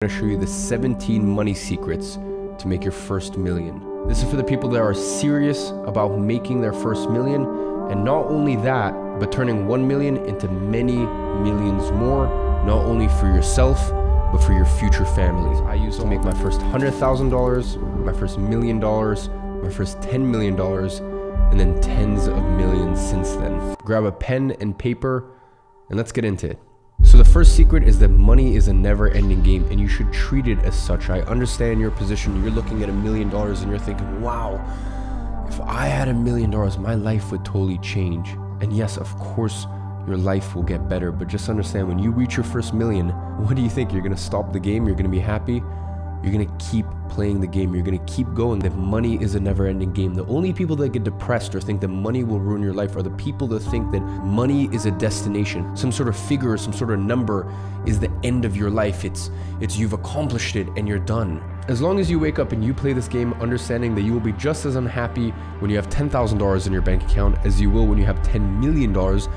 I'm going to show you the 17 money secrets to make your first million. This is for the people that are serious about making their first million, and not only that, but turning 1 million into many millions more, not only for yourself, but for your future families. I used to make my first $100,000, my first $1 million, my first $10 million, and then tens of millions since then. Grab a pen and paper, and let's get into it. So the first secret is that money is a never-ending game, and you should treat it as such. I understand your position. You're looking at $1 million and you're thinking, wow, if I had $1 million, my life would totally change. And yes, of course, your life will get better, but just understand, when you reach your first million, what do you think? You're gonna stop the game? You're gonna be happy? You're gonna keep playing the game. You're gonna keep going. That money is a never-ending game. The only people that get depressed or think that money will ruin your life are the people that think that money is a destination. Some sort of figure, some sort of number is the end of your life. It's you've accomplished it and you're done. As long as you wake up and you play this game, understanding that you will be just as unhappy when you have $10,000 in your bank account as you will when you have $10 million.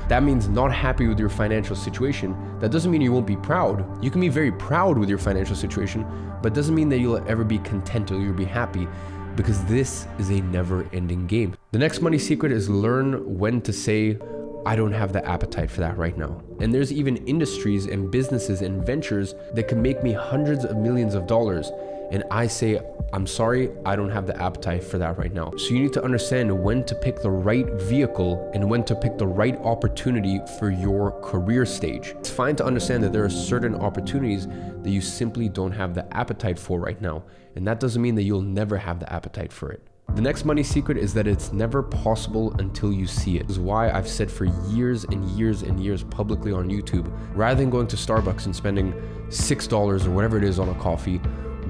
That means not happy with your financial situation. That doesn't mean you won't be proud. You can be very proud with your financial situation, but doesn't mean that you'll ever be content or you'll be happy, because this is a never-ending game. The next money secret is learn when to say, I don't have the appetite for that right now. And there's even industries and businesses and ventures that can make me hundreds of millions of dollars. And I say, I'm sorry, I don't have the appetite for that right now. So you need to understand when to pick the right vehicle and when to pick the right opportunity for your career stage. It's fine to understand that there are certain opportunities that you simply don't have the appetite for right now. And that doesn't mean that you'll never have the appetite for it. The next money secret is that it's never possible until you see it. This is why I've said for years and years and years publicly on YouTube, rather than going to Starbucks and spending $6 or whatever it is on a coffee,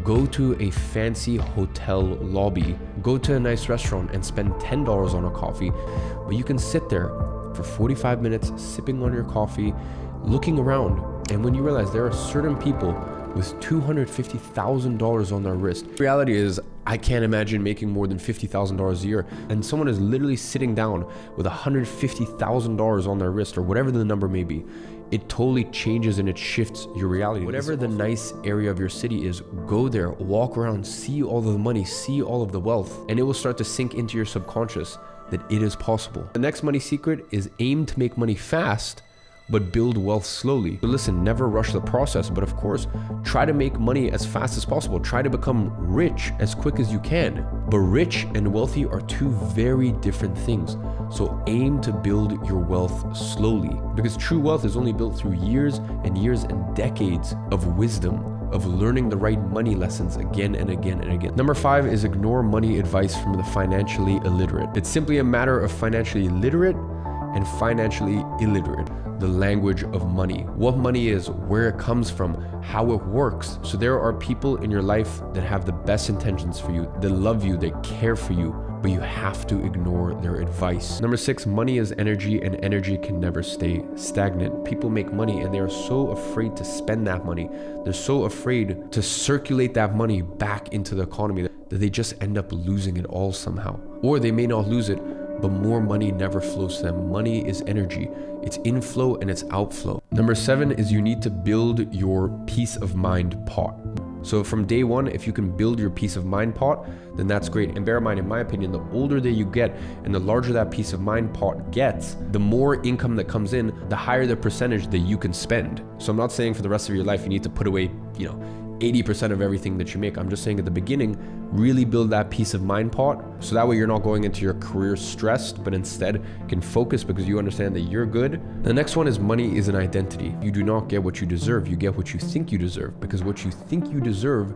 go to a fancy hotel lobby, go to a nice restaurant and spend $10 on a coffee, but you can sit there for 45 minutes sipping on your coffee, looking around, and when you realize there are certain people with $250,000 on their wrist. The reality is, I can't imagine making more than $50,000 a year, and someone is literally sitting down with $150,000 on their wrist, or whatever the number may be. It totally changes and it shifts your reality. Whatever the nice area of your city is, go there, walk around, see all of the money, see all of the wealth, and it will start to sink into your subconscious that it is possible. The next money secret is aim to make money fast, but build wealth slowly. So listen, never rush the process, but of course, try to make money as fast as possible. Try to become rich as quick as you can. But rich and wealthy are two very different things. So aim to build your wealth slowly, because true wealth is only built through years and years and decades of wisdom, of learning the right money lessons again and again and again. Number 5 is ignore money advice from the financially illiterate. It's simply a matter of financially literate and financially illiterate. The language of money, what money is, where it comes from, how it works. So there are people in your life that have the best intentions for you, that love you, that care for you, but you have to ignore their advice. Number 6, money is energy, and energy can never stay stagnant. People make money and they are so afraid to spend that money. They're so afraid to circulate that money back into the economy that they just end up losing it all somehow. Or they may not lose it, but more money never flows to them. Money is energy. It's inflow and it's outflow. Number 7 is you need to build your peace of mind pot. So from day one, if you can build your peace of mind pot, then that's great. And bear in mind, in my opinion, the older that you get and the larger that peace of mind pot gets, the more income that comes in, the higher the percentage that you can spend. So I'm not saying for the rest of your life, you need to put away, 80% of everything that you make. I'm just saying at the beginning, really build that peace of mind pot, so that way you're not going into your career stressed, but instead can focus because you understand that you're good. The next one is money is an identity. You do not get what you deserve, you get what you think you deserve, because what you think you deserve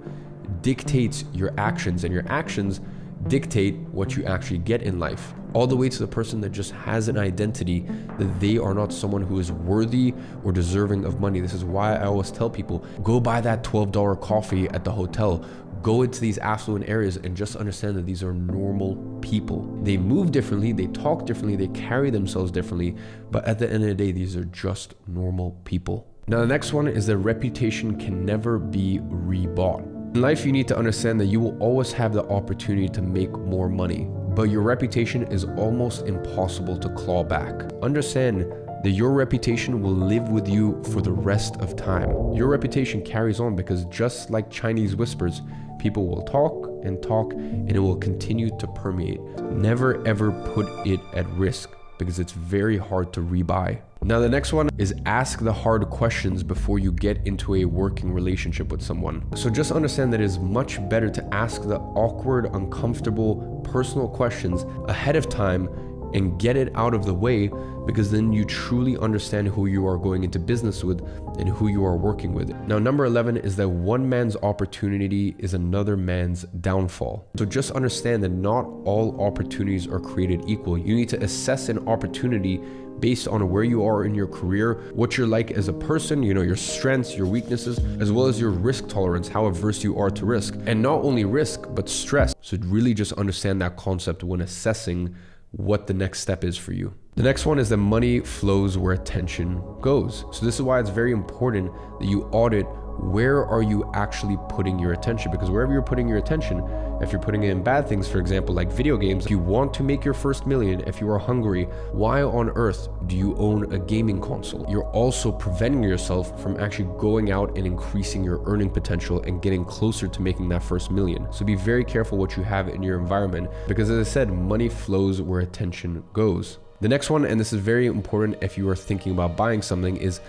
dictates your actions, and your actions dictate what you actually get in life. All the way to the person that just has an identity that they are not someone who is worthy or deserving of money. This is why I always tell people, go buy that $12 coffee at the hotel. Go into these affluent areas and just understand that these are normal people. They move differently, they talk differently, they carry themselves differently, but at the end of the day, these are just normal people. Now, the next one is that reputation can never be rebought. In life, you need to understand that you will always have the opportunity to make more money, but your reputation is almost impossible to claw back. Understand that your reputation will live with you for the rest of time. Your reputation carries on because just like Chinese whispers, people will talk and talk and it will continue to permeate. Never ever put it at risk because it's very hard to rebuy. Now the next one is ask the hard questions before you get into a working relationship with someone. So just understand that it is much better to ask the awkward, uncomfortable, personal questions ahead of time and get it out of the way, because then you truly understand who you are going into business with and who you are working with. Now, number 11 is that one man's opportunity is another man's downfall. So just understand that not all opportunities are created equal. You need to assess an opportunity based on where you are in your career, what you're like as a person, your strengths, your weaknesses, as well as your risk tolerance, how averse you are to risk. And not only risk, but stress. So really just understand that concept when assessing what the next step is for you. The next one is that money flows where attention goes. So this is why it's very important that you audit where are you actually putting your attention, because wherever you're putting your attention, if you're putting it in bad things, for example, like video games, if you want to make your first million, if you are hungry, why on earth do you own a gaming console? You're also preventing yourself from actually going out and increasing your earning potential and getting closer to making that first million. So be very careful what you have in your environment, because as I said, money flows where attention goes. The next one, and this is very important if you are thinking about buying something, is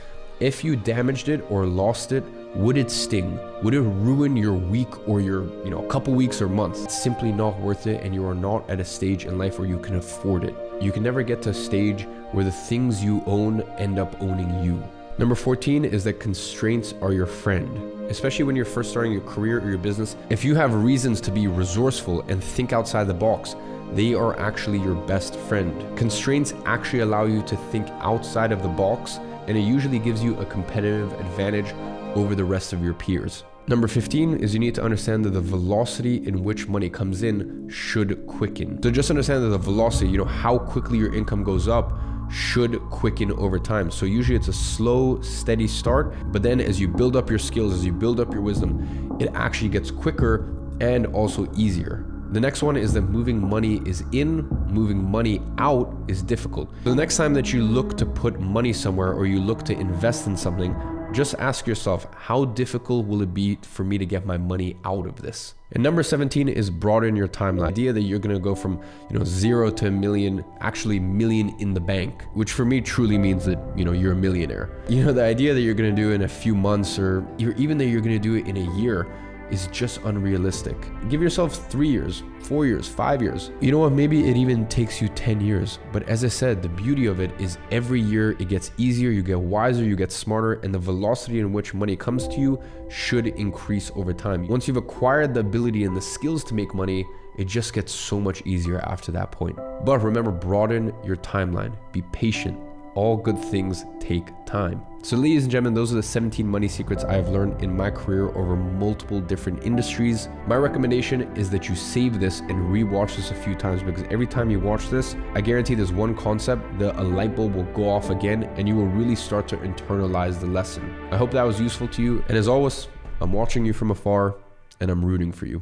if you damaged it or lost it, would it sting? Would it ruin your week or your, couple weeks or months? It's simply not worth it, and you are not at a stage in life where you can afford it. You can never get to a stage where the things you own end up owning you. Number 14 is that constraints are your friend. Especially when you're first starting your career or your business, if you have reasons to be resourceful and think outside the box, they are actually your best friend. Constraints actually allow you to think outside of the box, and it usually gives you a competitive advantage over the rest of your peers. Number 15 is you need to understand that the velocity in which money comes in should quicken. So just understand that the velocity, how quickly your income goes up, should quicken over time. So usually it's a slow, steady start, but then as you build up your skills, as you build up your wisdom, it actually gets quicker and also easier. The next one is that moving money is in, moving money out is difficult. So the next time that you look to put money somewhere or you look to invest in something, just ask yourself, how difficult will it be for me to get my money out of this? And number 17 is broaden your timeline. The idea that you're gonna go from 0 to a million, actually million in the bank, which for me truly means that you're a millionaire. The idea that you're gonna do it in a few months, or even that you're gonna do it in a year, is just unrealistic. Give yourself 3 years, 4 years, 5 years. You know what, maybe it even takes you 10 years. But as I said, the beauty of it is every year it gets easier, you get wiser, you get smarter, and the velocity in which money comes to you should increase over time. Once you've acquired the ability and the skills to make money, it just gets so much easier after that point. But remember, broaden your timeline, be patient. All good things take time. So ladies and gentlemen, those are the 17 money secrets I have learned in my career over multiple different industries. My recommendation is that you save this and rewatch this a few times, because every time you watch this, I guarantee there's one concept that a light bulb will go off again and you will really start to internalize the lesson. I hope that was useful to you. And as always, I'm watching you from afar and I'm rooting for you.